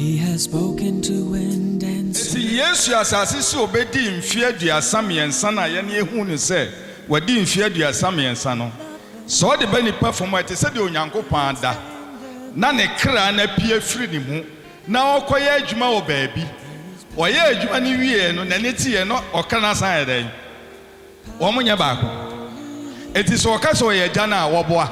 He has spoken to wind and sea. Yesu asase si obedi mfie aduasa miensa na ye ne ehu ne se wadi mfie aduasa miensa no so de bani perform ate se de onyankopon ada na ne kra na pie firi ne mu na okoye adwuma wo baabi oye adwuma ne wie no na ne tie no okana san eden wo munye baako eti so okasa oye agya na woboa.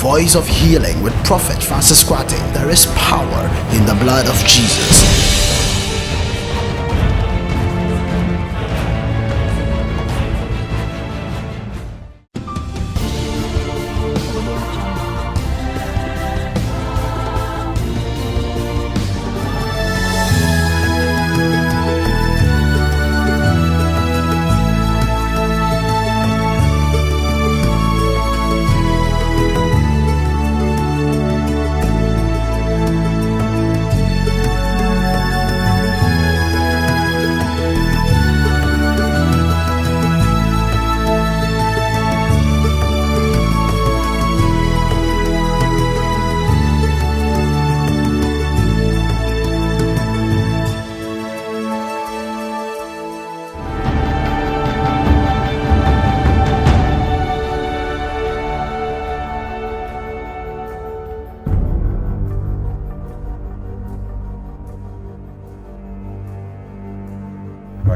Voice of Healing with Prophet Francis Kwate. There is power in the blood of Jesus.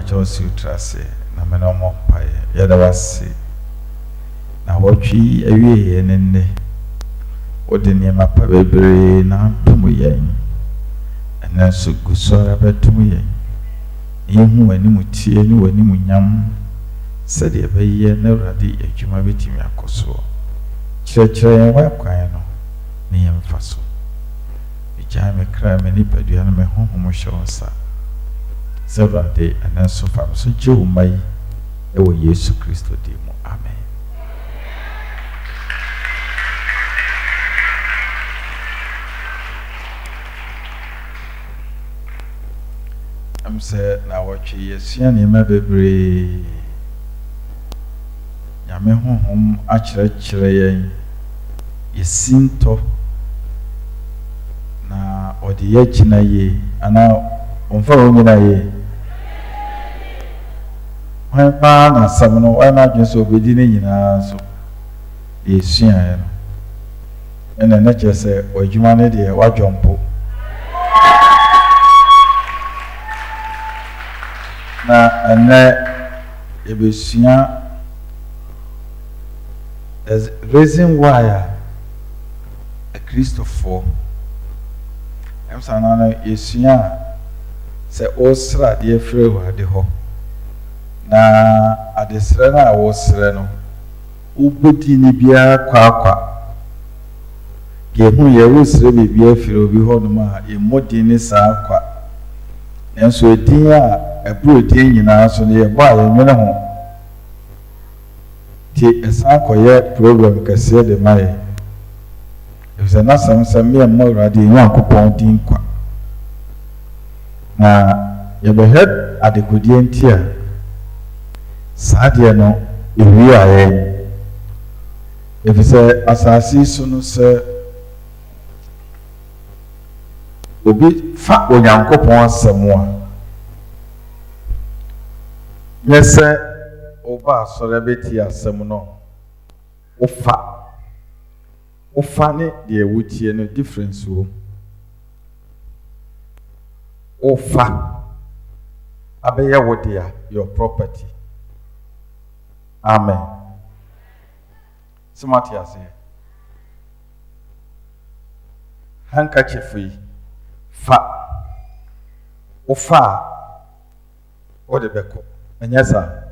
Chelsea Trase, na menomo paye, yadawasi, na watchi ewie nene, ode niyama pa bebre na tumu yen, ene so gusora betumu yen, yehu wanimu tie ni wanimu nyam, sadi ebeye ne radi ejuma bitimi akoso, chire yen wakwaye no, ni yemfaso, ijame kra me nipa duane me honhomo shonsa, Saturday and then so far. So, Joe, my ewo Yesu Christo demo. Amen. I'm said now watch yes, and you may be Yame home, actually, yesinto na odi edge na ye, and now on for ye. When na samuno why not just obedi ne nyina so esua no ene na che se odwuma ne de wadwompo na ene ebesua as reason why a Christopher am sanana esua se osra de frewa de ho na adesre na awosre no ubodi ni bia kwakwa gehu ye wosre bibia firi obi ho no ma emodi ni saa kwa enso edin a ebro edin nyina so ne ye bo aye nwene ho ti esa koye program kase de mai efisa na samsam me mo rade nyankopon din kwa na ye be head adekodie ntia Sadia no ewi aye efise asasi so no se obi fa onyankopon asemu a yese oba asore beti asemu no ofa ne de ewutie no difference wo ofa abeye wodia your property. Amen. Somebody has here. Handkerchief fa. Ofa. What the beko? And yes, sir.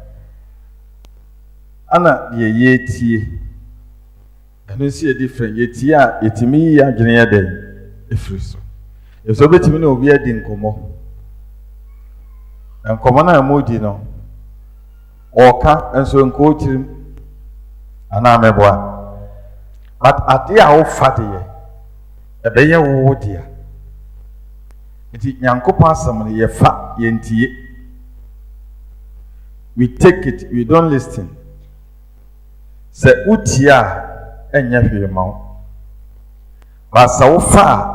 Anna, the yetie. And you see a different yetia, etimi ya grenade day. If so. If so, bet me no be a dinkomo. And common moody no. Oka enso nko tirim ana meboa but ade a wo fade ye ebeye wo dia nti nyankopon asem ne ye fa ye ntie we take it, we don't listen. Se utia enya hwe ma wo. Ba sa wo fa.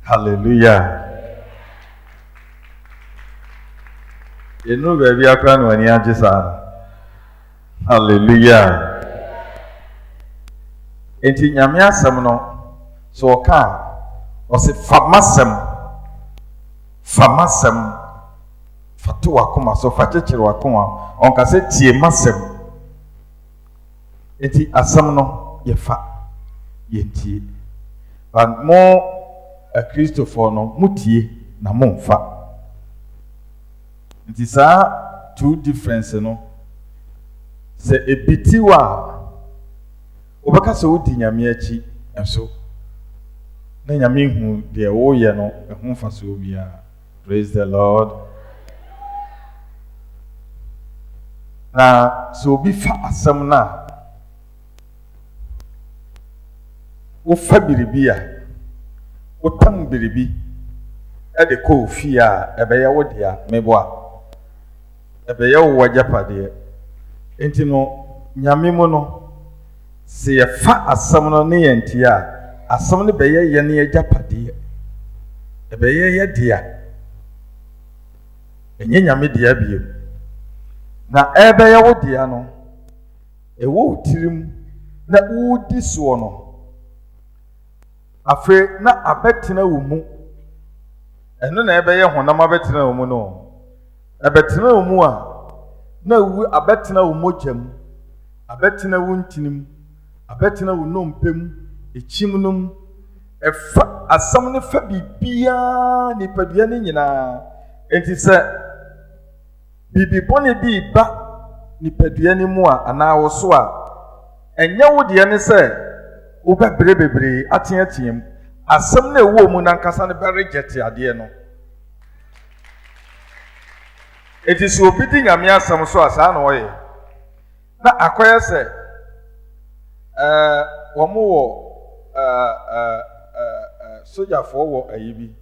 Hallelujah. Enu baby akra no ani age sa. Hallelujah. Enti nyame asem no so oka o se famasem fatu akoma so fakekere wakoma onka se tie masem. Enti asem no ye fa ye tie but mo a Christopher no mutie na momfa. Enti sa two difference no se ebiti wa obaka se wodi nyame achi enso na nyame hu de wo ye no ehun fa so bia. Praise the Lord. Na so bi fa asem na wo fa biribia wo tam biribi e de ko fi a ebe ye wo dia meboa ebe ye wo wajapade enti no nyame mu no se ye fa asem no ne yenti a asem no be ye ne yajapade ebe ye dia enye nyame dia bie na ebe ye wo dia no e wo tirim na wo di so no afe na abetina wo mu eno na ebe ye honam abetina wo mu no abetina wo mu a na wu abetina wo mojam abetina wo ntinim abetina wo nompem echimnum efa asam ne fa bibia ni padua ne nyina enti se bibi bone bi ba ni padua ne mu a ana wo so a enye wo de ne se wo bebre bebre ateatiem asam na ewo mu na nkasa ne be reject ade no enti so obi di nyame asam so asa na oye na akoye se wo mu wo soja fo wo ayibi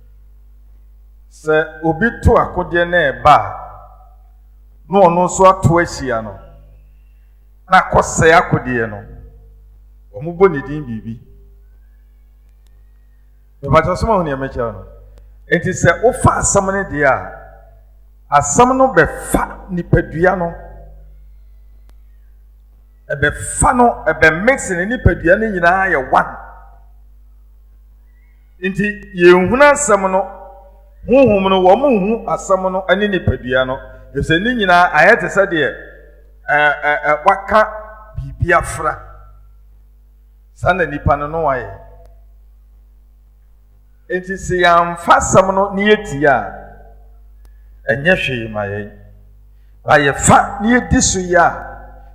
se obi to akode na eba no ono so ato ahia no na kose akode no wo mu boni din bibi e ba to so ma huni emecha no enti se wo fa asam ne de a asam no be fa nipadua no ebe fa no ebe mix ne nipadua ne nyina ye one inti ye nhuna asam no huhum no wo mu hu asam no ani nipadua no ese ni nyina ayete se de waka bibia fra sana nipa no waye inti se ya mfa asam no ne yetia enye hwe maye aye fa ne yedi so ya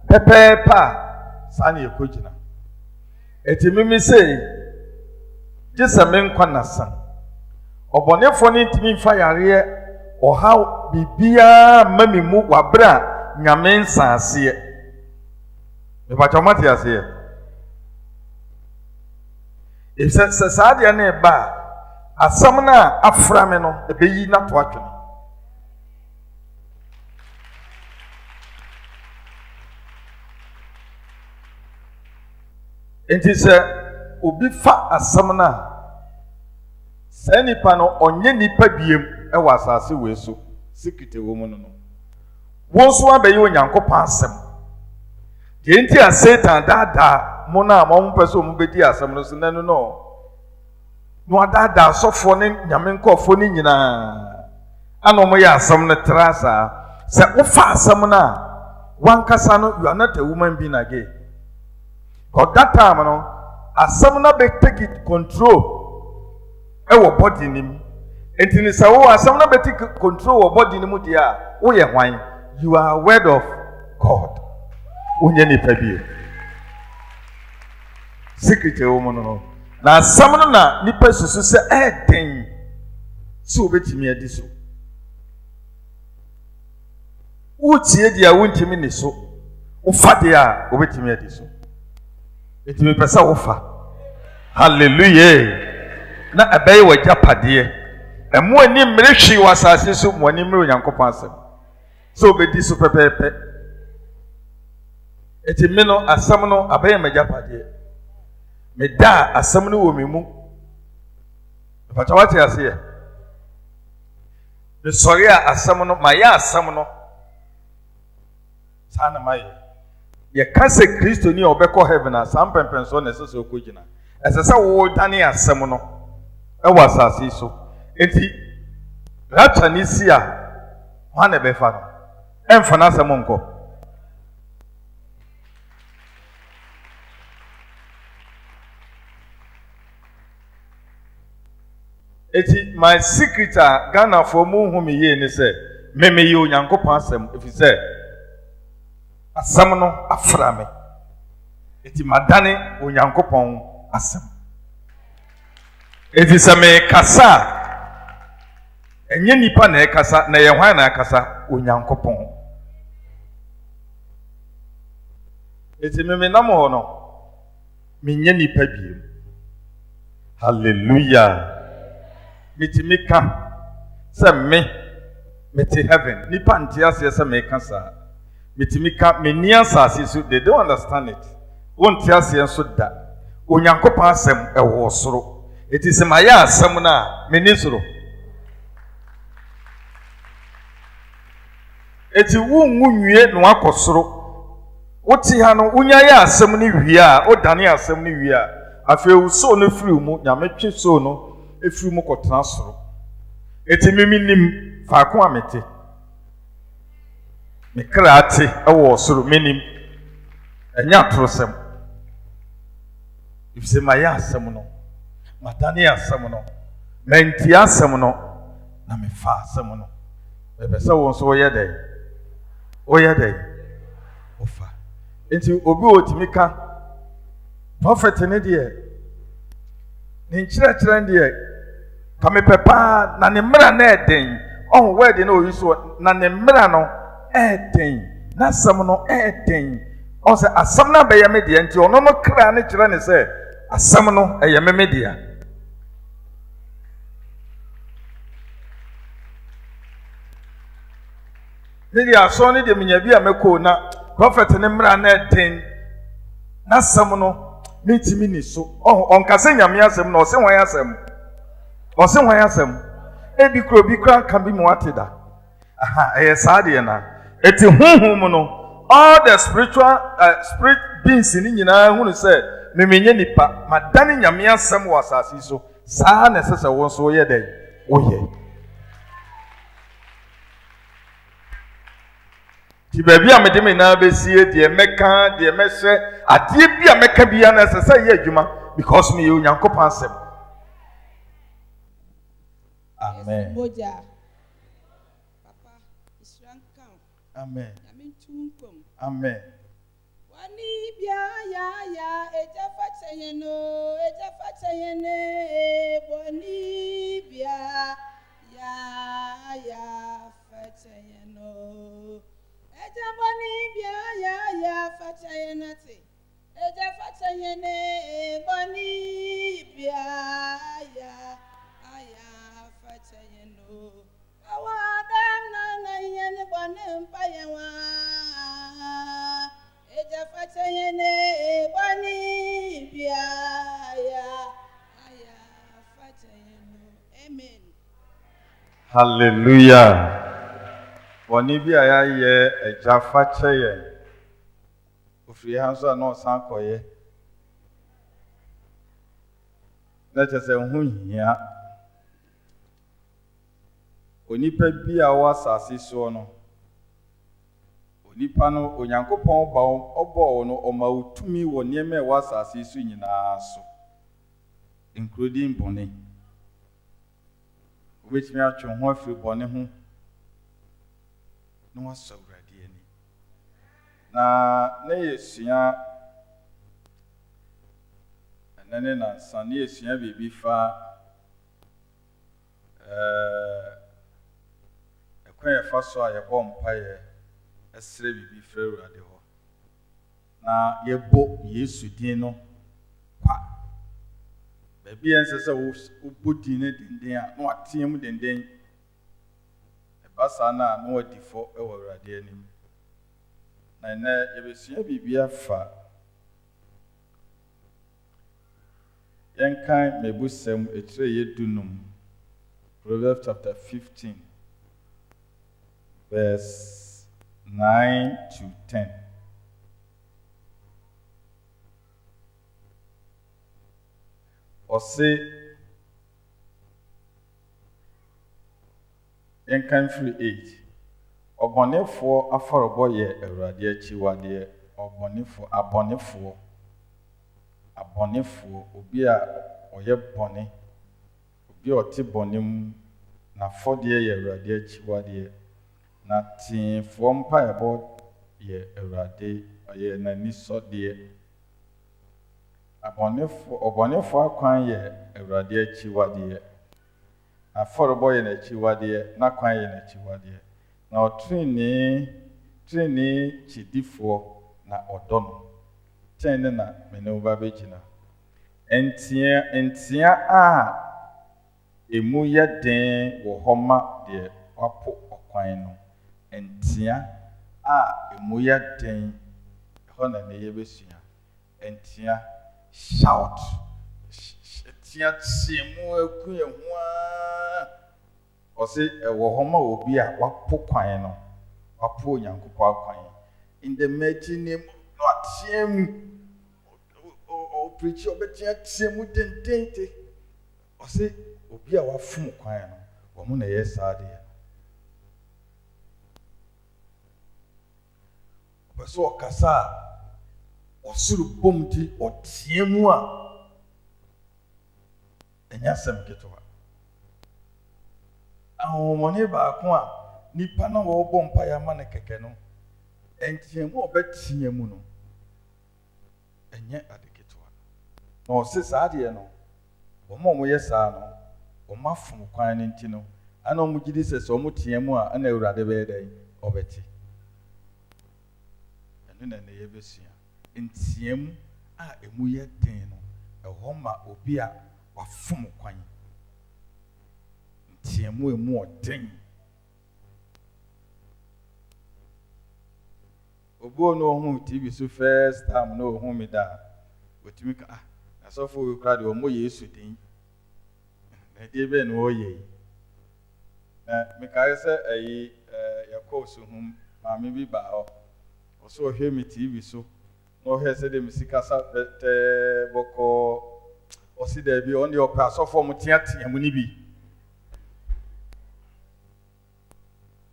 pepepa sana ekogina eti mimi sei jesame nkwa nasan obonefo ne ntimi mfa yare oha bibia mamimu wabra nyame nsaase me ba chomati ase se saade na ba asam na afra me no ebeyi na to atwe enti se obi fa asam na se nipa no onye nipa biem e wa asase we so secret wo mu no wo so abayi onyankopon asem de enti a Satan dada mo na mo pese mo bedi asem no so nanu no dada sofo ne nyame nkofo ne nyina ano mo ya asem no trasa se wo fa asem na wankasa no you are not a woman being again. Because that time, asam na be take it control. Ewo body nim. Enti ni sa wo asam na be take control wo body nim dia. Wo ye hwan? You are a word of God. Onye ni pabie. Secret wo mo no. Na asam no na nipa susu se den. Si obetimi adi so. Wo tie dia wo ntimi ni so. Wo fa dia obetimi adi so. It me pesa wofa. Hallelujah. Na abai wajapade. Emu ani mrehwi wasase so mu ani mre onyankopon asem. So obedi so pepepe. Eti me no asam no abaye magyapade. Me da asam no wo me mu. Pacha wate ase ye. Me sori a asam no maya asam no. Sana maye. Ye ka se Kristo ni obekọ heaven asam pempenso na sese okogina. Esese wo dane asam no. E wa asase so. Enti rapture ni si a ho na be fa no. Emfa na asam nko. Eti my secret Ghana for mu hu me ye ni say me ye Onyankopon asem if say asam no afra me. Eti madane Onyankopon asem. Eti se me kasa enye nipa na ekasa na ye hwan na ekasa Onyankopon. Eti me nam ho no me nye nipa biem. Hallelujah. Mitimika se meti heaven nipa ntiase se me kasa mitimika me nia sase so they don't understand it won tiase enso da Onyankopon asem ewo soro eti se maya asem na me ni soro eti wungu nwie no akosoro woti ha no unya ya asem ni wie a odane asem ni wie a afi uso no firi mu nyametwe so no efiri mu kotena soro eti mimi nim faako amete me kraate ewo soro menim enya torosem ifse maya asem no madane asem no menti asem no na me fa asem no bebe se won so oye dey ofa enti obi otimika prophet ne de ni nkyerɛkyerɛ de kame pepa na ne mmra na eden on word na oyiso na ne mmra no eden na asam no eden on se asam na be yeme de nti ono no kra ne kyerɛ ne se asam no eyeme media media so ne de menya bi ameko na prophet ne mmra na eden na asam no mitimi ni so on kase nyame asem na ose hwan asem ebi kra kan bi mu ateda aha saade na eti honhom no all the spiritual spirit beings ni nyina hunu se memenye nipa madane nyame asem wa asase so saa na sese won so ye den oye ti baby amede me na besie de meka de mehye ade bi ameka bia na sese ye adwuma because me Onyankopon asem. Amen. Moja. Papa, isranka. Amen. Amen tunkom. Amen. Wani bia ya eja fatayene boni bia ya fatayeno. Eja boni bia ya fatayenate. Eja fatayene boni bia ya fatayeno. Awadam na yene boni mpayewa. Eja fatayene boni bia ya fatayeno. Amen. Hallelujah. Boni bia ya ye eja fataye. Ofri hanso na osan koye. Na chese hu hia. Onipa bia wa asase so no. Onipa no Onyankopon ba obo no oma utumi wo niema wa asase so nyina so. Including boni. Which me atwe ho afiri boni ho. No wasawrade ani. Na yesua anane na sane yesua bibi fa ekwan fa so a yebo mpaye esre bibi fra urade ho na yebo Yesu din no kwa baby ense se wo bodin ne denden a no atiem denden Basana no difo e wo Awurade anim. Na ene yebesua bibia fa Yenkan mebusem etire yedunum. Proverbs chapter 15 verse 9 to 10. Ose Yenkan free 8. Obonefo aforbo ye Awurade achiwade abonefo obi a oye bone obi oti bonem na fode ye Awurade achiwade na tinfo mpa ebo ye Awurade oye nani sode obonefo akwan ye Awurade achiwade na forbo ye na achiwade na kwan ye na achiwade na otrini chidifo na odono tene na mene ba begina entia a emu ye den wo homa de wapo okwan no entia a emu ye den ho na ne ye besua entia shout entia tiemu aku ye ho a ose wo homa obi a wapo kwan no wapo Nyankopɔn kwan in the mighty name not him o preach obetia tiemu dendente ose obi a wafum kwan no wo mu na yesa de obeso okasa osuru bomti otiemu a enyasem ketewa ahomone baako a nipa na wo bɔ mpa ya ma ne keke no entiemu obetiemu no enye adeketewa na ose saade no omo yesa no omafum kwan ne nti no ana omo gidi sese omo tiemu a ana Awurade be dai obeti enu na ne yebesua entiemu a emu ye den no ehoma obi a wafum kwan entiemu emu oden obo no hu TV so first time no hu me da otimi ka asofo we kra de omo Yesu din na de be no oye na me ka se ayi yakoso hum ma me bi ba ho oso hwe me TV so no he se de misika sa te boko osi de bi on de opa asofo mo tiatia mu ni bi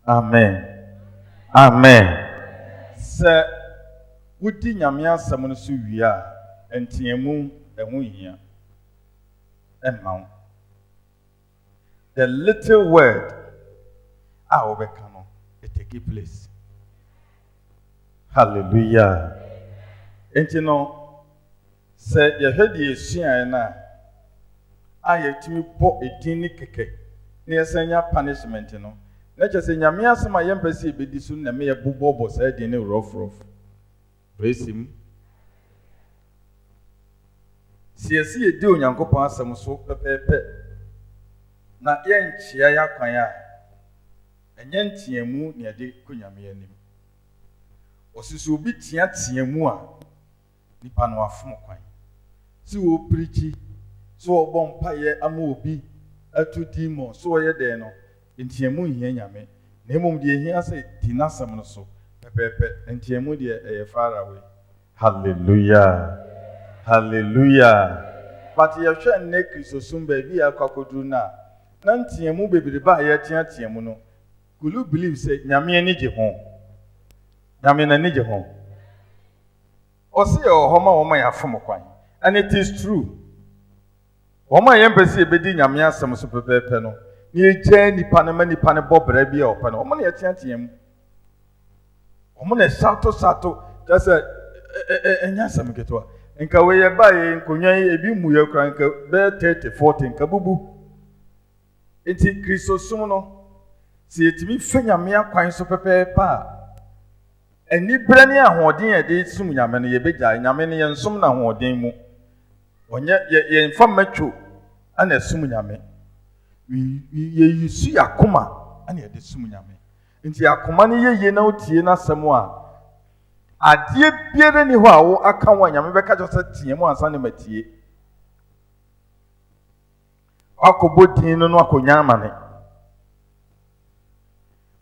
amen se wudi nyame asem no so wi a entiemu ehu hia emma the little word obeka no it take place hallelujah enti no se ye hwedi esuan na ayetimi bo edin ni keke na yesanya punishment no na chese nyame asem a yempese ebedi so na me ye bobobo sa edin ni rough praise him siesi edi Onyankopɔn asem so pepepe na yenchia ya kwan a enye ntiemu ne ade konyame anim osiso obi tiamu a nipa no afom kwan si wo preachi so obo mpaye ama obi atu demon so ye de no ntiemu hia nyame na emom de hia se tinasem no so pepepe ntiemu de e far away hallelujah but ye hwe nne Kristosum ba bi akwakodu na ntiemu bebere ba ye tiamu no could you believe say nyame ani je ho nyame na ni je ho osi e ohoma wo ma ya fom kwan and it is true wo ma yempese ebedi nyame asem so pepepe no ni eje nipa na ma nipa ne bobra bi e opa no wo ma na tiamu wo ma na sato just enya asem ketwa nka we ye ba ye nkonwa ebi mu ye kran nka be 30 40 nka bubu enti Kristosum no si etimi fanyame akwan so pepepe a eni brani ahoden ye de sum nyame no ye begya nyame no ye nsum na ahoden mu onye ye mfa matwo ana sum nyame ye yisu yakoma ana yɛde sum nyame nti akoma no yɛyie na wotie n'asɛm a adeɛ biara ni hɔ a wo aka wo a nyame bɛka kyerɛ sɛ tie mu ansa ne matie wakɔbɔ din no akɔnya amane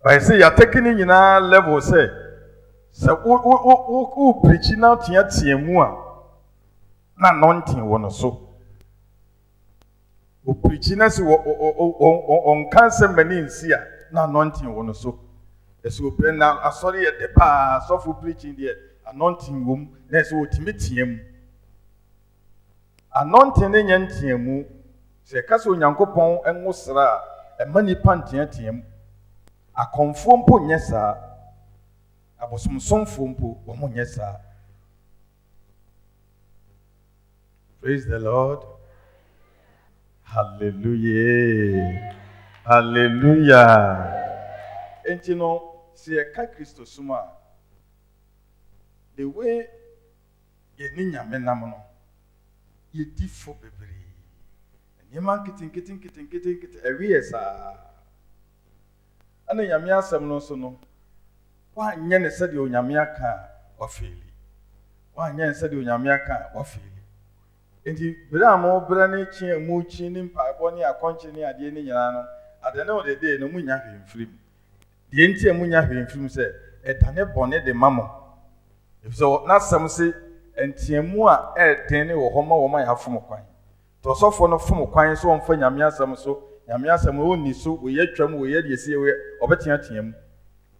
bɛyɛ sɛ yɛatɛke no nyinaa level sɛ wo pirikyi na teatea mu a na anointing wɔ no so wo pirikyi na sɛ ɔnka nsɛm m'ani nsi a na anointing wɔ no so ɛsɛ opere na asɔre yɛ de paa asɔfo preaching deɛ anointing wɔ mu na ɛsɛ wɔtumi tea mu anointing ne nyɛ ntea mu sɛ ɛka sɛ onyankopɔn ɛnwo sra a ɛma nipa nteatea mu akɔmfoɔ mpo nyɛ saa abosomsomfoɔ mpo wɔn nyɛ saa praise the Lord hallelujah hallelujah enti no sɛ yɛka kristo som a the way yɛne nyame nam no yɛdi fo bebree nneɛma nketenkete ɛweyɛ saa ɛna nyame asɛm no nso no woanyɛ ne sɛdeɛ onyame aka a wafeeli woanyɛ ne sɛdeɛ onyame aka a wafeeli enti bere a mobrɛ ne kyi a mu kyi ne mpaebɔ ne akɔnkye ne adeɛ ne nyinaa no ade ne wodede no munya hwee mfirim deɛ nti a munya hwee mfirim sɛ ɛdane bɔne de ma mo ɛfisɛ n'asɛm se nteamu a ɛɛden ne wɔ hɔ ma wɔn a yɛafom kwan tɔsɔfoɔ no fom kwan so wɔmfa nyame asɛm so nyame asɛm ɔnni so wɔyɛ atwam wɔyɛ deɛ sie ɔbɛteatea mu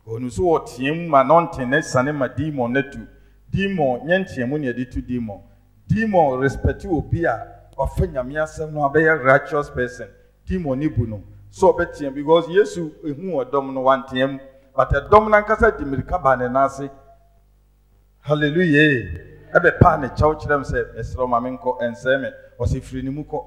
ɔno so wɔtea mu ma nɔnten ne sane ma demon no tu demon nyɛ nteamu ne yɛde tu demon respect obi a ɔfa nyame asɛm no abɛyɛ righteous person demon ne bu no so ɔbɛtea because yesu ehu ɔdɔm no wantea mu but ɛdɔm no ankasa de mmirika baa ne n'ase hallelujah ɛbɛpaa ne kyɛw kyerɛ m sɛ ɛserɛ ma menkɔ ɛnsɛe me ɔsɛ firi ne mu kɔ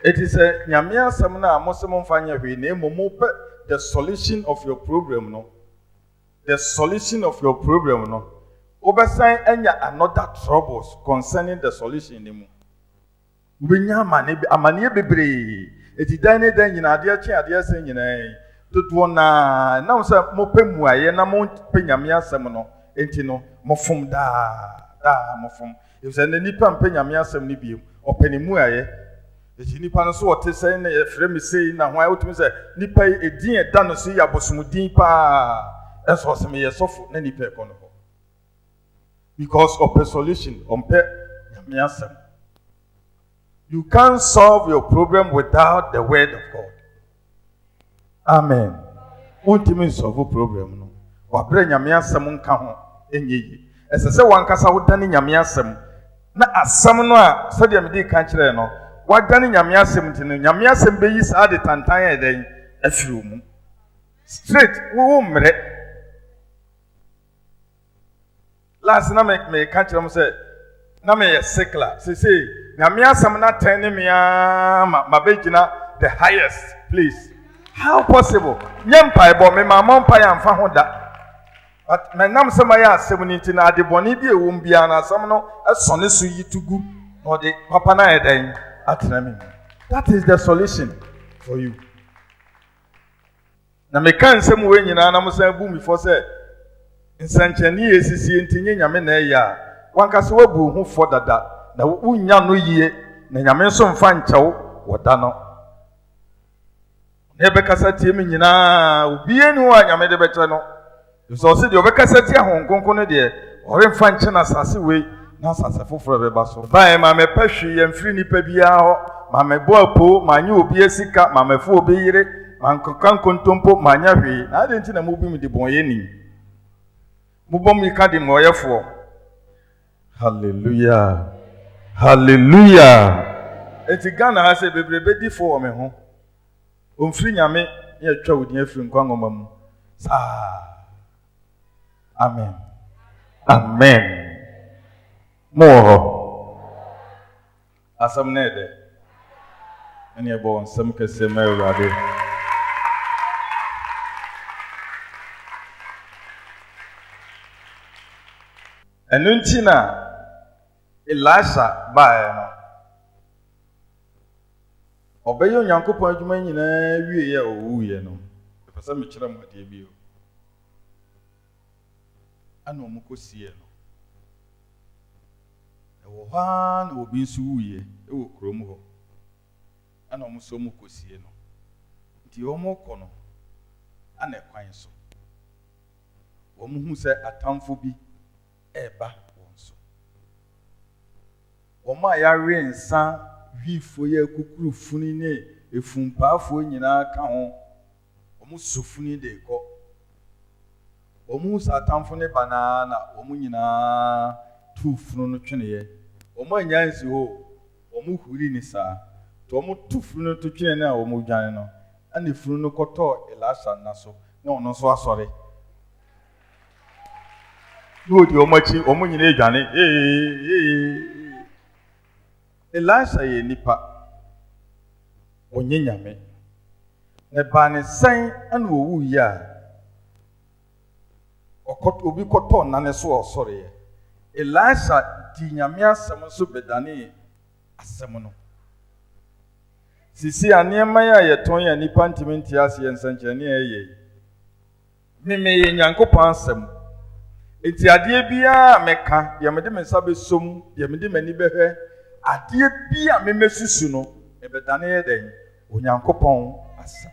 ɛti sɛ nyame asɛm no a mosɛ momfa nyɛ hwee na mmom mopɛ the solution of your problem no wobɛsan anya another troubles concerning the solution ne mu wobɛnya amanneɛ bebree ɛti dan ne dan nyina adeɛ kye adeɛ sɛ nyinaa dodoɔ naa nam sɛ mopɛ mmuayɛ na mopɛ nyame asɛm no enti no mofom daa mofom ɛfisɛ na nipa mpɛ nyame asɛm no biom ɔpɛ ne mmuayɛ ɛti nipa no so wɔte sɛ na yɛfrɛ me sei na ho a wotumi sɛ nipa yi ɛdin ɛda no so yɛ abosomdin paa ɛsɛ ɔsɛ meyɛ sɔfo na nipa ɛkɔ no hɔ because ɔpɛ solution ɔmpɛ nyame asɛm. You can't solve your problem without the word of God. Amen. Ultimate solve problem no. Wabre nyame asɛm nka ho enye yi. Ɛsɛ sɛ wankasa wodane nyame asɛm na asɛm no a sɛdeɛ mede ka kyerɛ no wadane nyame asɛm nti no nyame asɛm beyi saa de tantan ɛdɛn afiri mu. Straight wo mmerɛ. Last na me ka kyerɛ mo sɛ na me yɛ sickler sesei nyame asɛm na ten ne mea ma begina the highest place. How possible? Nyɛ mpaebɔ me ma mɔ mpaeɛ amfa ho da. But menam sɛ ma yɛ asɛm no nti na adebɔne bi ɛwɔ mu biara na asɛm no ɛsɔne so yi to gu na ɔde papa na ɛdɛn atena me mu. That is the solution for you. Na meka nsɛm wɔ nyinaa na mo san bu mi fɔ sɛ nsɛnkyɛnni yɛ sisi nti nye nyame na ɛyɛ a wankasa wabu ho fɔ dada na wonya no yie na nyame nso mfa nkyɛw wɔda no na ɛbɛkasa tie me nyinaa obiara ni hɔ a nyame de bɛkyerɛ no sɛ ɔse deɛ ɔbɛkasa tie ahonkonko no deɛ ɔremfa nkyɛ na asase wei na asase foforɔ bɛba so bae ma mɛpɛ hwee yɛmfiri nnipa biara hɔ ma mɛbɔ apoo ma anyɛ obi asika ma mɛfo obi yere ma nkɔka nkontompo ma anyɛ hwee na ade nti na mobi mu de bɔnyɛ ni mobɔ mu ka de mmɔyɛfoɔ hallelujah hallelujah eti Ghana ha sɛ bebrebe di fo wɔ me ho omfiri nyame yɛ twa wo din afiri nkwa ngoma mu saa amen amen mo ho asɛm na ɛdɛ ɛne ɛbɔ nsɛm kɛsɛ ma Awurade ɛno nti na Elisha bae no obeye Onyankopɔn adwuma nyinaa wie ya owuye no pese me kyerɛ mo ade bi o ana omu kosie no ewo ha na obi nso wuye ewo kurom ho ana omu so mu kosie no nti omu kɔ no ana kwan so omu hu sɛ atamfo bi eba wonso omu ayare nsa hwifo ya kukuru funi ne efumpaafo nyinaa ka ho omu sofuni de kɔ omu satamfo ne banana omu nyinaa tu funu no twene ye omu anyansi ho omu huri ni saa to omu tu funu no to twene na omu dwane no ani funu no kɔtɔ Elisha na so na ɔno so asɔre no di omu achi omu nyina edwane Elisha ye nipa onye nyame ne ba ne san ana owu ya obi kɔtɔ na ne so ɔsɔre ye Elisha di nyame asɛm so bedane asɛm no sisi anema ya yeton ya nipa ntimi ntiase ye nsankyerene ye meme ye Nyankopɔn asɛm enti ade bia meka de mede me nsa besom de mede mani behwɛ ade bia memesusu no ebedane ye den Onyankopɔn asɛm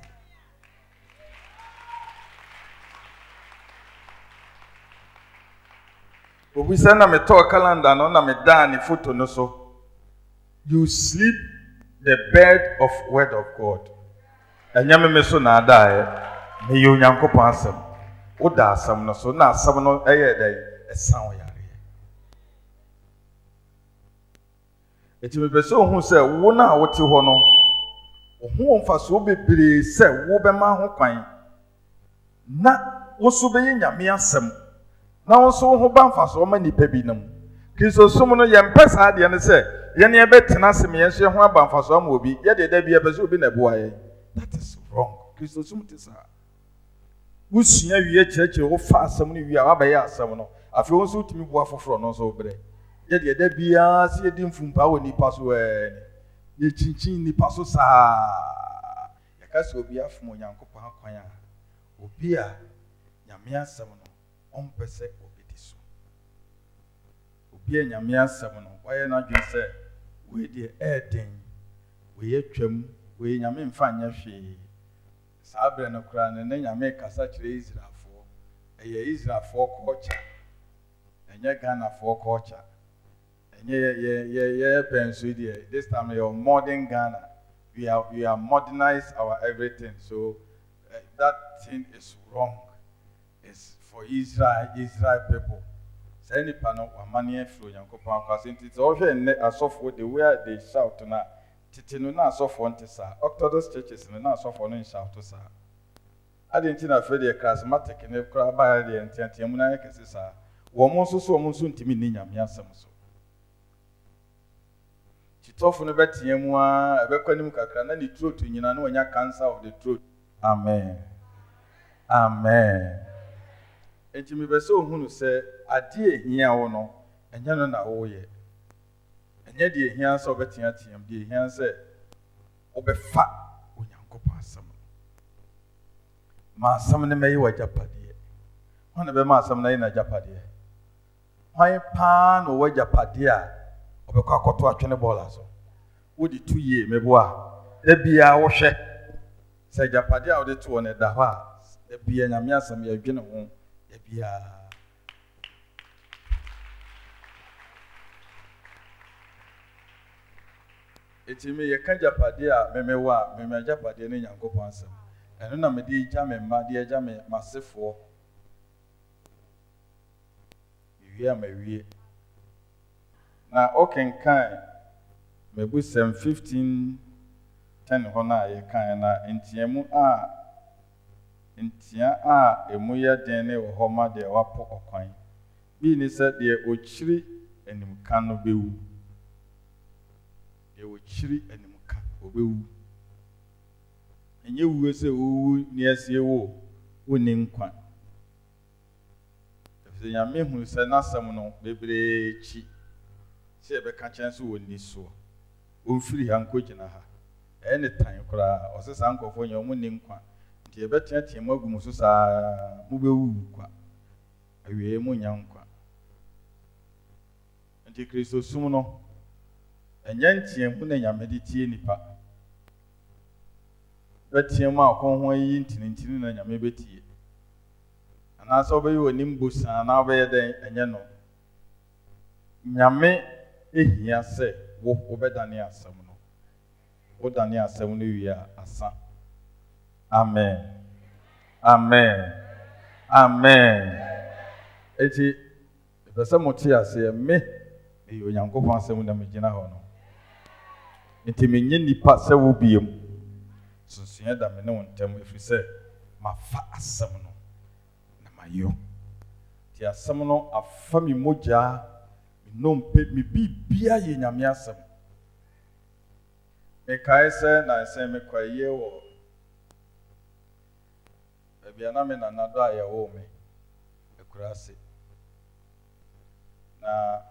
obi sɛ na metɔ calendar no na meda ne photo no so you sleep the bed of word of God ɛnyɛ me so na adae me ye Onyankopɔn asɛm woda asɛm no so na asɛm no ɛyɛ dɛ ɛsan wo yare eti me pɛ sɛ ohu sɛ wo na wote hɔ no ohu mfa so bebree sɛ wo bɛma ho kwan na wo so bɛyɛ nyame asɛm na wo so ho ba mfa so ma nipa bi nam Kristo som no yɛ mpɛ saa de ne sɛ yɛne ɛbɛtena se me yɛhye ho aba mfa so ma obi yɛde da bi ɛbɛ so obi na ɛboa yɛ that is wrong Kristo som te saa wusua wie kyerɛkyerɛ wo fa asɛm no wie a wabɛyɛ asɛm no afei wo nso tumi boa foforɔ no nso brɛ yɛde da biara se yɛdi mfumpa wɔ nipa so yɛ kyinkyin nipa so saa yɛka sɛ obi afom Onyankopɔn akwan a obi a nyame asɛm no ɔmpɛ sɛ obedi so obi a nyame asɛm no wɔyɛ n'adwene sɛ wei deɛ ɛɛden wei atwam wei nyame mfa nyɛ hwee saa bere no koraa ne nyame kasa kyerɛ Israelfoɔ ɛyɛ Israelfoɔ culture ɛnyɛ Ghanafoɔ culture ɛnyɛ penso deɛ this time you're modern Ghana we are modernize our everything so that thing is wrong. It's for Israel people. Say any panel or money through Yankopon because it's also a software the way they shout na titinu na software ntisa Orthodox churches na software no shout to sa. I didn't know afraid the charismatic and the crowd by the entiemu na yekese sa. Wo mo so ntimi ni nyame asem so. Chitofo no betiemu a ebekwanim kakra na the throat nyina na onya cancer of the throat. Amen. Amen. Enti me bese ohunu se ade ehia wo no enye no na wo ye. Enye de ehia se obetia tiam de ehia se obefa Onyankopɔn asɛm. Ma asɛm ne meyi wajapade. Hone be ma asɛm na yi na japade. Hwan pa no wajapade a obekɔ akɔto atwene bɔɔla so. Wo di 2 years meboa. Da bia wo hwɛ. Se japade a wo de to ne da hɔ a da bia nyame asɛm ya dwene ho da bia. Eti me ye ka japade a memewa meme japade ne Nyankopɔn asɛm. Ɛno na me de gya me ma de gya me masefoɔ. Wie ma wie. Na okenkan mebusem 15:10 hɔ na ye kan na entiemu a ntia a emu yɛ den ne wɔ hɔ ma de wapo ɔkwan. Bi ni sɛ de okyiri animka no bewu. De okyiri animka obewu. Enye wuwe sɛ owu ni asie wo woni nkwa. Efisɛ nyame hu sɛ nasɛm no bebree chi. sɛ yɛbɛka kyɛn so wɔ ni soɔ ɔmfiri ha nkɔ gyina ha ɛyɛ ne tan koraa ɔsɛ saa nkɔfoɔ nyɛ ɔmo ne nkwa nti yɛbɛteatea mu agu mu so saa mobɛwu kwa awie mu nya nkwa nti Kristo sum no ɛnyɛ nteamu na Nyame de tie nipa bɛteamu a ɔkɔnho ayi ntinintini na Nyame bɛtie anaasɛ ɔbɛyɛ wɔ nimbo saa na ɔbɛyɛ dɛn ɛnyɛ no Nyame ehia sɛ wobɛdane asɛm no wodane asɛm no wie a asa amen amen amen eti ɛpɛ sɛ mote aseɛ me ɛyɛ Onyankopɔn asɛm na megyina hɔ no nti menye nipa sɛ wo biem sunsua da me ne wo ntam ɛfiri sɛ mafa asɛm no na mayɔ nti asɛm no afa me mogyaa me nnompe me bibia yɛ Nyame asɛm mekae sɛ na ɛsɛ mekwaye wɔ baabi a na me nanadɔ a yɛwɔ me Akurase na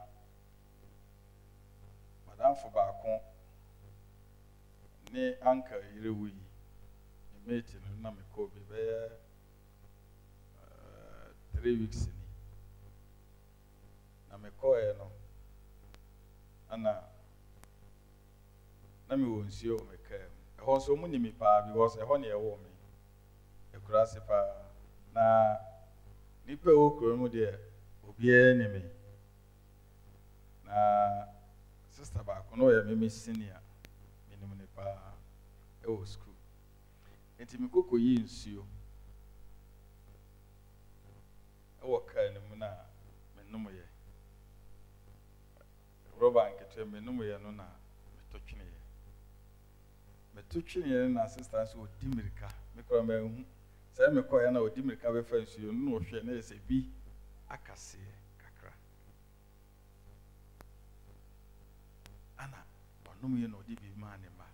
madamfo baako ne anka yere wuyi ne mate no na mekɔ bi bɛyɛ 3 weeks ni na mekɔɛ no ana na me wɔ nsuo wɔ mekaa mu ɛhɔ nso ɔmo nimi paa because ɛhɔ ne ɛwɔ me Akurase paa na nipa ɛwɔ kuro mu deɛ obiara ne me na sister baako no yɛ me senior menim ne paa ɛwɔ school nti mekɔkɔ yi nsuo ɛwɔ kaa ne mu na menom yɛ rɔba nketewa menom yɛ no na meto twene na sister nso ɔdi mirika mekɔra mahu sɛ mekɔɛ na ɔdi mirika bɛfa nsuo no na ɔhwɛ na yɛsɛ bi akaseɛ kakra ana ɔnom yɛ na ɔde bi maa ne ma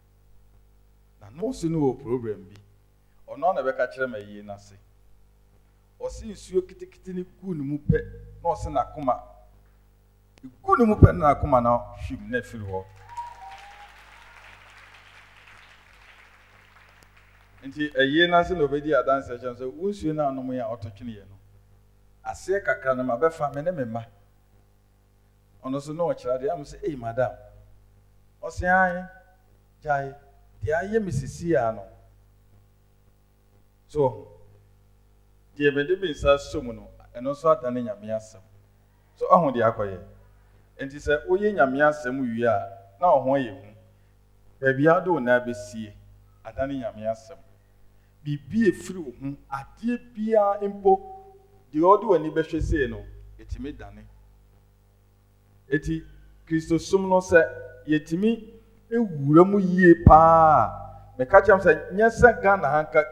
na nɔɔse no wɔ program bi ɔno na bɛka kyerɛ ma yie n'ase ɔse nsuo kitikiti ne gu ne mu pɛ na ɔse n'akoma gu ne mu pɛ na n'akoma na hwim na afiri hɔ nti ɛyie n'ase na obedi adanse kyɛn so wonsuo na anom yɛ a ɔtɔtwene yɛ no aseɛ kakra no ma bɛfa me ne me ma ɔno so na ɔkyerɛ de am sɛ ei madam ɔse ae gyae deɛ ayɛ me sisi a no so deɛ mede me nsa som no ɛno nso adane Nyame asɛm so ɔho deɛ akɔyɛ nti sɛ woyɛ Nyame asɛm wie a na ɔho yɛ hu baabi a de wo na bɛsie adane Nyame asɛm biribi efiri wo ho adeɛ biara mpo deɛ ɔde w'ani bɛhwɛ sei no ɛtumi dane eti Kristo som no sɛ yɛtumi ewura mu yie paa meka kyerɛ sɛ nyɛ sɛ Ghana hanka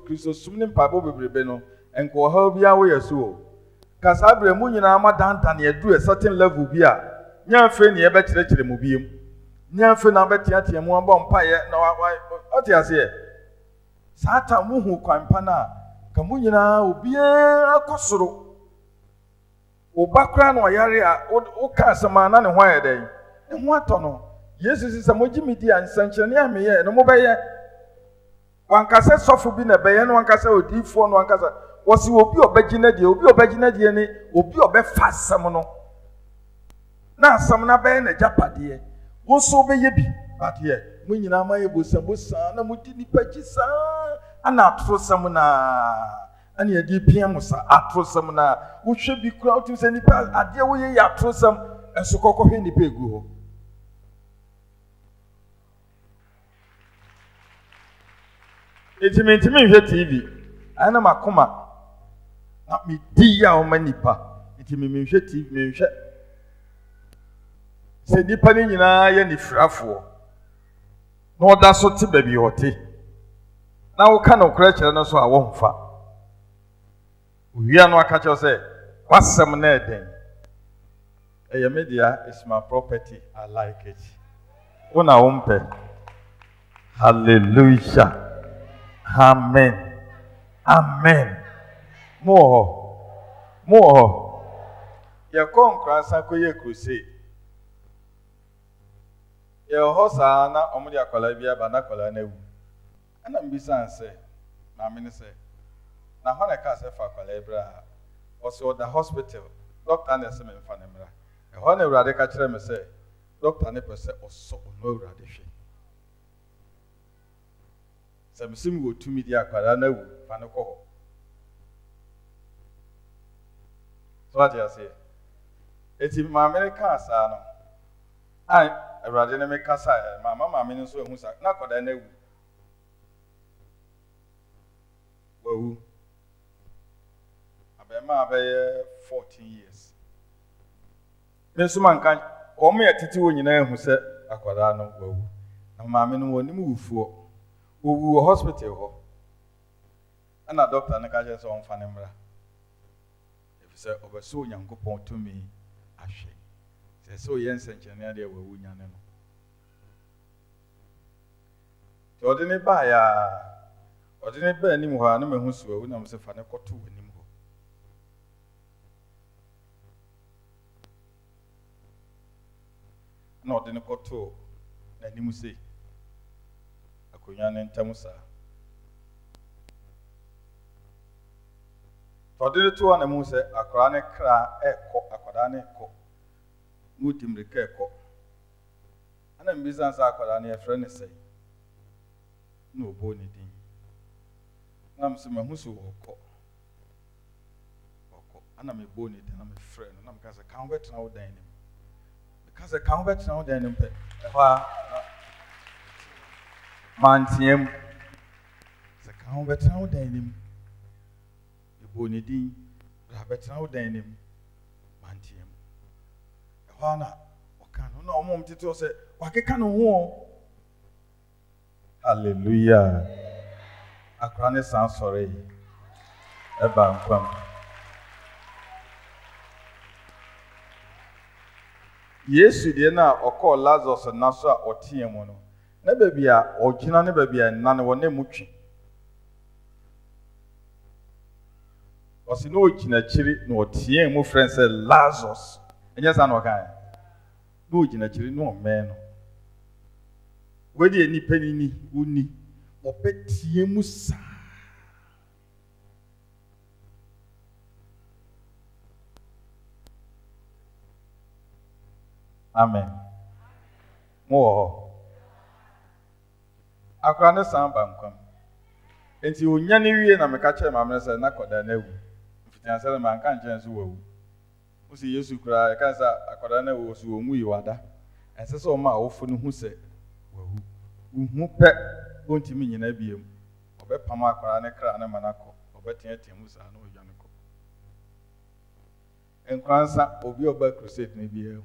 Kristo som ne mpaebɔ bebrebe no nka ɔhaw biara woyɛ so o ka saa berɛ mu nyinaa ma dandan yɛduru a certain level bi a nyɛ afei ne yɛbɛkyerɛkyerɛ mu biem nyɛ afei na bɛteatea mu abɔ mpaeɛ na ɔte aseɛ saa ta mu hu kwan pa na ka mu nyinaa obiara akɔ soro oba kora na ɔyare a woka asɛm a na ne ho ayɛ dɛn ne ho atɔ no Yesu sɛ mogye me di a nsɛnkyerɛnne a meyɛ no mobɛyɛ wankasɛ sɔfo bi na bɛyɛ no wankasɛ odiifoɔ no wankasɛ wɔsi obi ɔbɛgyina deɛ ne obi ɔbɛfa asɛm no na asɛm na bɛyɛ n'agyapadeɛ wo nso wobɛyɛ bi badeɛ mo nyinaa ma yɛ bosabosa na modi nipa akyi saa ana atorosɛm na ana yɛde pia mo sa atorosɛm na wohwɛ bi kora wotumi sɛ nipa adeɛ woyɛ yɛ atorosɛm ɛnso kɔkɔhwɛ nipa egu hɔ ntimi nhwɛ TV ana makoma na medi ya ɔma nipa ntimi nhwɛ TV nhwɛ sɛ nipa ne nyinaa yɛ nifirafoɔ na ɔda so te baabi ɔte na woka no kora kyerɛ no so a wɔmfa owia no aka kyerɛ sɛ wasɛm na ɛdɛn ɛyɛ me dea is my property I like it wona wompɛ hallelujah amen amen mo hɔ yɛkɔ nkransa kɔyɛ crusade hosa na omudi akwala bia ba na akwala na ewu ana mbisa nse na me ne se na ho na ka se fa akwala ebra o se the hospital doctor na se me fa ne mra e ho na urade ka kire me se doctor ne pese oso no urade hwe se me sim go tumi di akwala na ewu fa ne ko ho so what you say eti ma America asa no ai urade ne me kasa mama me nso ehu sa na akwala na ewu wawu abema abaye 14 years nso manka omo ya titi wo nyina ehu se akwara no wawu na maame no wonim wufuo owu hospital ho ana doctor ne ka je se onfa ne mra efi se obeso onyankopon tumi ahwe se so yensenchene ade wawu nyane no jodine ba ya odine ba ni mu ha na mehu so wawu na mse fa ne koto wanim ho na odine koto na ni mu se akonya ne ntamusa odine to na mu se akora ne kra akwada ne ko mutimrika eko ana mbisa nsa akwada ne efre ne sei no obo ne din na mse mahu so oko ana me bo ne din na me frɛ no na me ka se kan betena wo dan nim me ka se kan betena wo dan nim pe fa mantiem se kan betena wo dan nim me bo ne din ra betena wo dan nim mantiem fa na oka no na omom tete o se wakeka no ho hallelujah akra ne san sɔre eba nkwam Yesu de na ɔkɔ Lazarus na so a ɔteɛ mu no na baabi a ɔgyina ne baabi a nane wɔ ne mutwi ɔsi na ɔgyina akyiri na ɔteɛ mu frɛ sɛ Lazarus ɛnyɛ sa na ɔka na ɔgyina akyiri na ɔmɛn no wedi nipa ni uni obetie mu sa amen mo akwa ne san bankwam enti onya ne wie na meka kye maame sɛ na koda na wu mfitian sɛ ma nka nkyɛn so wawu osi Yesu kura e kan sɛ akoda na wu so onwu yi wada ɛsɛ sɛ o ma awofo no hu sɛ wawu uhu pɛ ontimi nyina biem obepam akwara ne kra ne manakọ obeteatem mu sa na odwane kọ enkwansa obi oba crusade ne bi ehu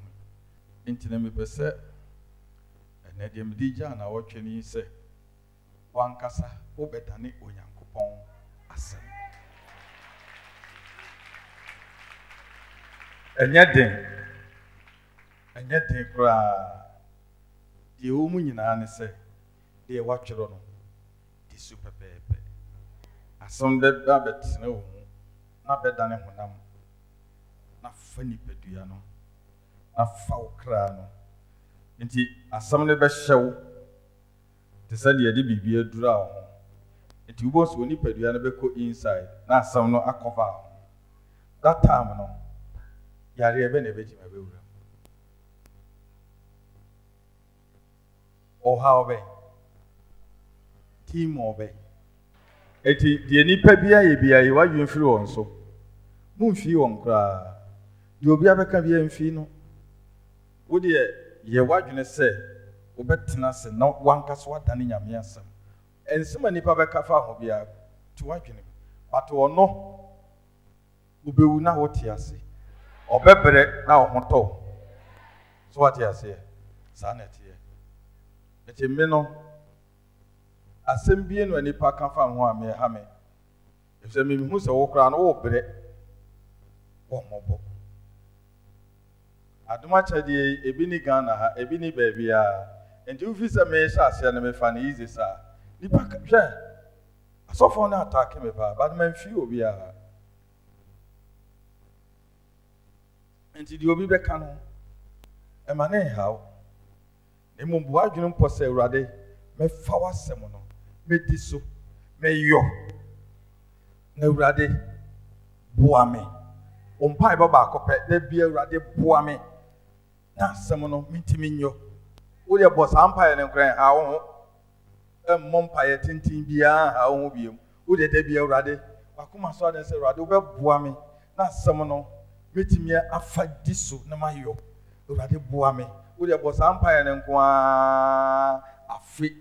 intine me pese ene de mdija na wotwe ni se wankasa obedane onyankopon asem enye den kra de o mu nyina ne se de watwero no di super pepe asom de babet na wo na bedane honam na fani pedua no na fa okra no nti asam ne be hyew te se de de bibia dura ho nti wo so ni pedua no be ko inside na asam no akova that time no yare ebe na be jima be wura o how be team obe eti de nipa bia ye bia ye wadwen firi won so mu mfi won kra de obi abeka bia mfi no wo de ye wadwen se obetena se na wanka so wadane nyame asem ensema nipa beka fa ho bia to wadwen but ono obewu na wote ase obebre na ohoto so wote ase sa na tie eti me no asem bie no anipa ka fa ho ame ha me efse me hu se wo kra no wo bre wo mobo aduma chade ebi ni Ghana ha ebi ni baabi a enti ufi se me sha ase na me fa na easy sa nipa hwe asofo na attack me ba but man fi obi a enti di obi be ka no e ma na hawo emu bu adwene mpo sɛ Awurade mɛfa w'asɛm no mɛdi so mɛyɔ na Awurade boa me ompa eba ba akɔpɛ da bia Awurade boa me na asɛm no mentimi nyɔ wo de bɔ saa mpa yɛ ne nkran ha wo ho mmɔ mpa yɛ tintin bia ha wo ho biem wo de da bia Awurade wakoma so adan sɛ Awurade wo bɛboa me na asɛm no metimi afa di so na mayɔ Awurade boa me wo de bɔ saa mpa yɛ ne nko a afi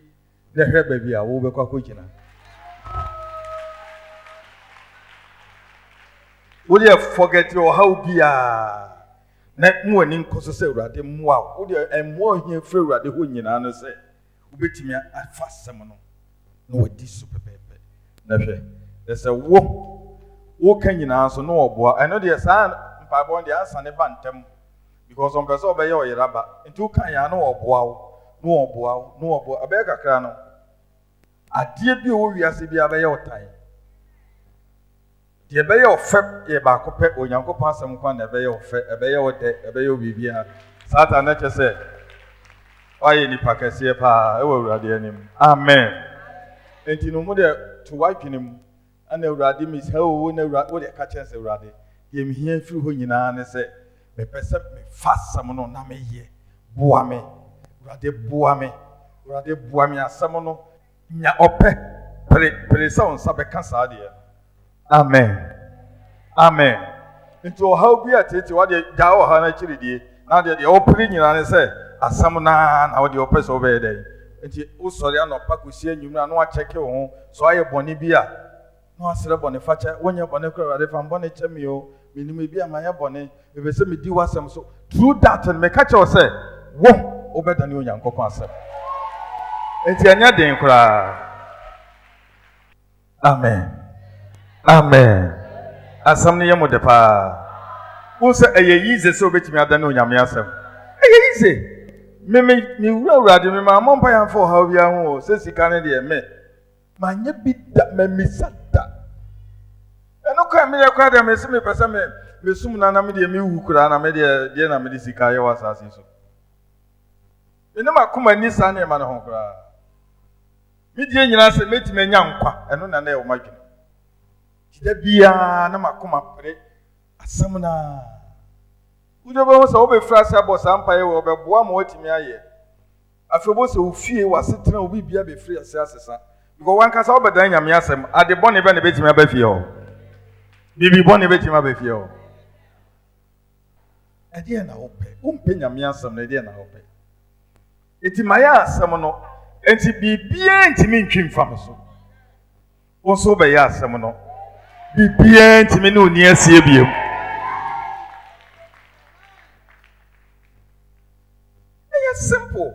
na hwɛ baabi a wo bɛkɔ akɔgyina wo de forget your how bia na mu ani nkoso sɛ Awurade mmoa wo de mmoa hia firi Awurade ho nyinaa no sɛ wobɛtumi afa asɛm no na wadi so pɛpɛpɛ na hwɛ sɛ wo ka nyinaa so na wɔboa ɛno deɛ saa mpaebɔ deɛ asa ne ba ntɛm because on person obey your yeraba nti wo kan ya na wɔboa wo abɛyɛ kakra no adeɛ bi wo wiase bi abɛyɛ otan deɛ bɛyɛ ofɛ yɛ ba akɔpɛ Onyankopɔn asɛm kwan na ɛbɛyɛ ofɛ ɛbɛyɛ ɔdɛ ɛbɛyɛ obibia satan na kyɛ sɛ ɔyɛ nipa kɛseɛ paa ɛwɔ Awurade anim amen enti no mu de to wadwene mu ana Awurade mi sɛ wo na Awurade wo de ka kyɛ sɛ Awurade deɛ mi hia firi ho nyinaa ne sɛ mepɛ sɛ me fa asɛm no na meyɛ boa me Awurade boa me asɛm no nya ɔpɛ pere sɛ wo nsa bɛka saa deɛ amen nti ɔhaw bi a tete wade gya ɔhaw no akyiridie na deɛ ɔpere nyinaa ne sɛ asɛm na wode ɔpɛ sɛ wobɛyɛ dɛn nti wosɔre anɔpa kɔsi anwummerɛ na wakyɛke wo ho so ayɛ bɔne bi a na wasrɛ bɔne fakyɛ wonyɛ bɔne kora Awurade fa mbɔne kyɛ me o menim bi a mayɛ bɔne ɛbɛ sɛ medi w'asɛm so through that no meka kyerɛ wo sɛ wo wobɛdane Onyankopɔn asɛm nti ɛnyɛ den koraa amen asɛm no yɛ mo de paa wo sɛ ɛyɛ yize sɛ wobɛtumi adane Onyame asɛm ɛyɛ yize me wura Awurade me ma mɔmpa yɛmfa ɔhaw bia ho o sɛ sika no deɛ me manyɛ bi da mamisa da ɛno kwa meyɛ kwa deɛ mesi mepɛ sɛ mesum na na medeɛ mewu koraa na medeɛ na mede sika yɛ wɔ asase so mene makoma ni saa nneɛma no ho koraa medeɛ nyinaa sɛ mɛtumi anya nkwa ɛno na na ɛwɔ madwene da biara na makoma pere asɛm na wode bɛho sɛ wobɛfiri ase abɔ saa mpaeɛ wɔ ɔbɛboa ma watumi ayɛ afei bɔ sɛ wofie w'asetena obi bia bɛfiri ase asesa because wankasa wobɛdan Nyame asɛm ade bɔne bɛ ne bɛtumi aba fie hɔ bibi bɔne bɛtumi aba fie hɔ ɛdeɛ na wopɛ wompɛ Nyame asɛm na ɛdeɛ na wopɛ enti mayɛ asɛm no enti biribiara ntimi ntwi mfa me so wo nso wobɛyɛ asɛm no biribiara ntimi ne onni asie biom ɛyɛ simple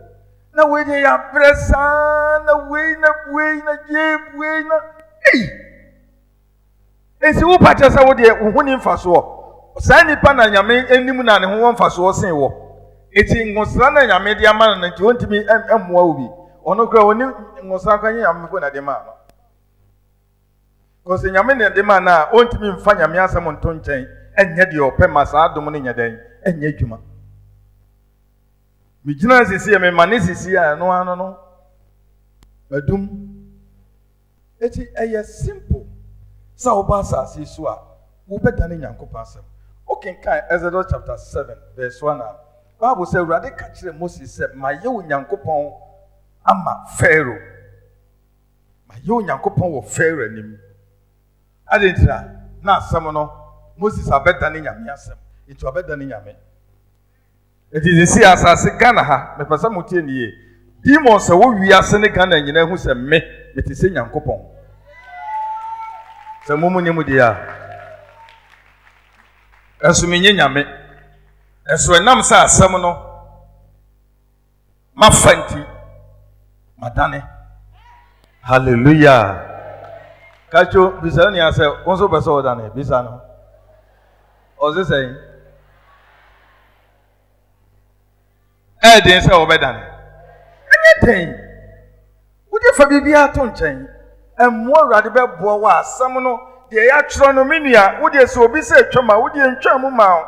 na wei de yɛabrɛ saa na wei na esi wo pa kyɛ sɛ wo de wo ho ni mfa soɔ saa nipa na Nyame anim na ne ho wɔ mfa soɔ sen wɔ eti ngosra na Nyame de ama no nti wontimi mmoa wo bi ɔno kora oni ngosra kan Nyame ko na de ma no kɔse Nyame ne de ma na wontimi mfa Nyame asɛm nto nkyɛn ɛnyɛ de ɔpɛ ma saa dom ne nyɛ den ɛnyɛ adwuma megyina sisi me ma ne sisi a no ano no madum eti ɛyɛ simple sɛ woba asase so a wobɛdane Nyankopɔn asɛm wokenkan Exodus chapter 7 verse 1 a Bible sɛ Awurade ka kyerɛ Moses sɛ mayɛ wo Nyankopɔn ama Pharaoh mayɛ wo Nyankopɔn wɔ Pharaoh anim adentira na asɛm no Moses abɛdane Nyame asɛm enti abɛdane Nyame enti sisi asase Ghana ha mepɛ sɛ motie nie demons sɛ wo wiase ne Ghana nyina hu sɛ me mete sɛ Nyankopɔn sɛ mumu ni mu dia ɛso menye Nyame ɛso enam sɛ asɛm no mafanti madane hallelujah kacho bisa ni asɛ wonso bɛ sɛ odane bisa no ɔse sɛ ɛden sɛ obɛdane ɛnyɛ den wode fa bibia to nkyɛn ɛmmoa Awurade bɛboa wɔ asɛm no deɛ yɛatwerɛ no menua wode sɛ obi sɛ atwam a wode ntwam ma wo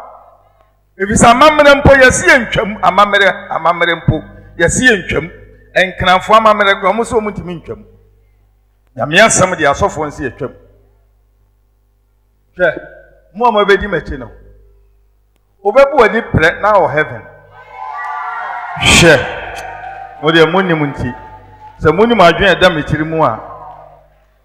ebisa amammerɛ mpo yɛsi ntwam amammerɛ mpo yɛsi yɛ ntwam nkranfo amammerɛ kora ɔmo sɛ ɔmo ntumi ntwam nyame asɛm de asɔfoɔ nsi yɛtwam hwɛ mo a mobɛdi m'akyi no wobɛbu w'ani prɛ na wɔ heaven hwɛ modeɛ monim nti sɛ monim adwene ɛda m'akyiri mu a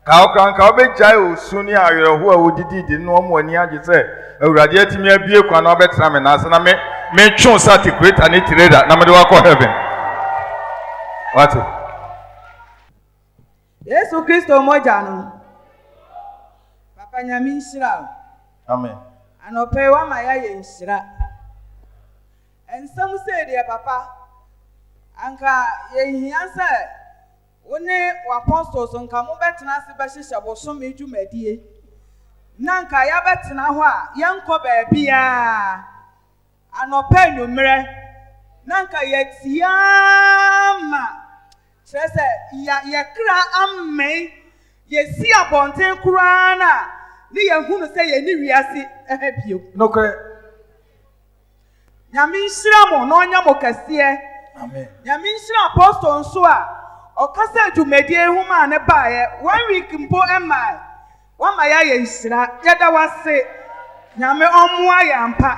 nka wobɛgyae osu ne awerɛho a wodididi no ɔmo ani agye sɛ awurade atumi abie kwa na ɔbɛtena me naase na metwew sɛ atikureta ne tireda na mede wakɔ heaven wate Yesu Kristo moja no. Papa nyame nhyira. amen Anɔpɛ wa ma ya yɛ nhyira. Ensɛm sɛ deɛ papa anka yɛhia sɛ wone w'apostles nka mo bɛtena ase bɛhyehyɛ bosome dwumadie. Na nka ya bɛtena hɔ a yɛnkɔ baabi a anɔpɛ nnwummerɛ na nka yɛtia ma kyerɛ sɛ yɛkra amɛn yɛsi abɔnten koraa na ne yɛhunu sɛ yɛni wiase bio nokorɛ nyame nhyira mo na ɔnyɛ mo kɛseɛ amen nyame nhyira apostle nso a ɔkasa dwumadie ho ma ne baeɛ 1 week mpo ɛma wama yɛayɛ nhyira yɛda wase nyame ɔmmoa yɛ ampa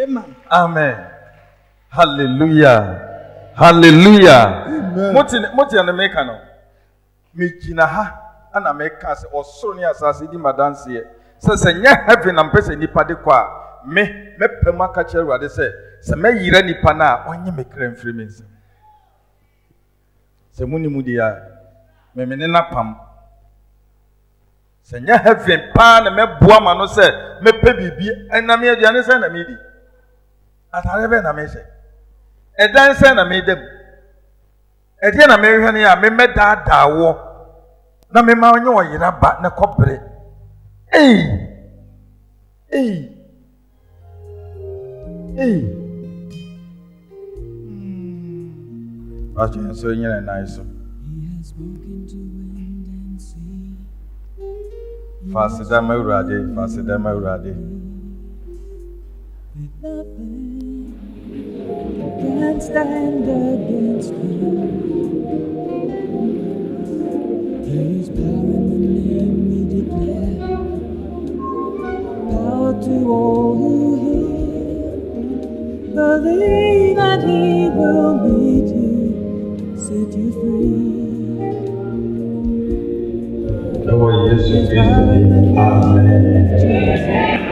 amen amen hallelujah hallelujah mote ne meka no megyina ha ana meka sɛ ɔsoro ne asase di madanseɛ sɛ nyɛ heaven na mpɛ sɛ nnipa de kɔ a mɛpɛ mu aka kyerɛ Awurade sɛ mɛyera nnipa no a ɔnyɛ me kra mfiri me nsɛm sɛ monim deɛ a memene na pam sɛ nyɛ heaven paa na mɛboa ma no sɛ mɛpɛ biribi ɛnam aduane sɛ na medi atare bɛ na mehyɛ ɛdan sɛ na medam ɛdeɛ na mehwɛ no a memmɛdaadaa wɔ na memma ɔnyɛ ɔyera ba na kɔbere ei Acho so nyina nan so He has spoken to wind and sea. Fasida Mawurade With nothing can stand against him. There is power in the name we declare. Power to all who hear. Believe that he will meet you, set you free. Lord Jesus Christ, amen.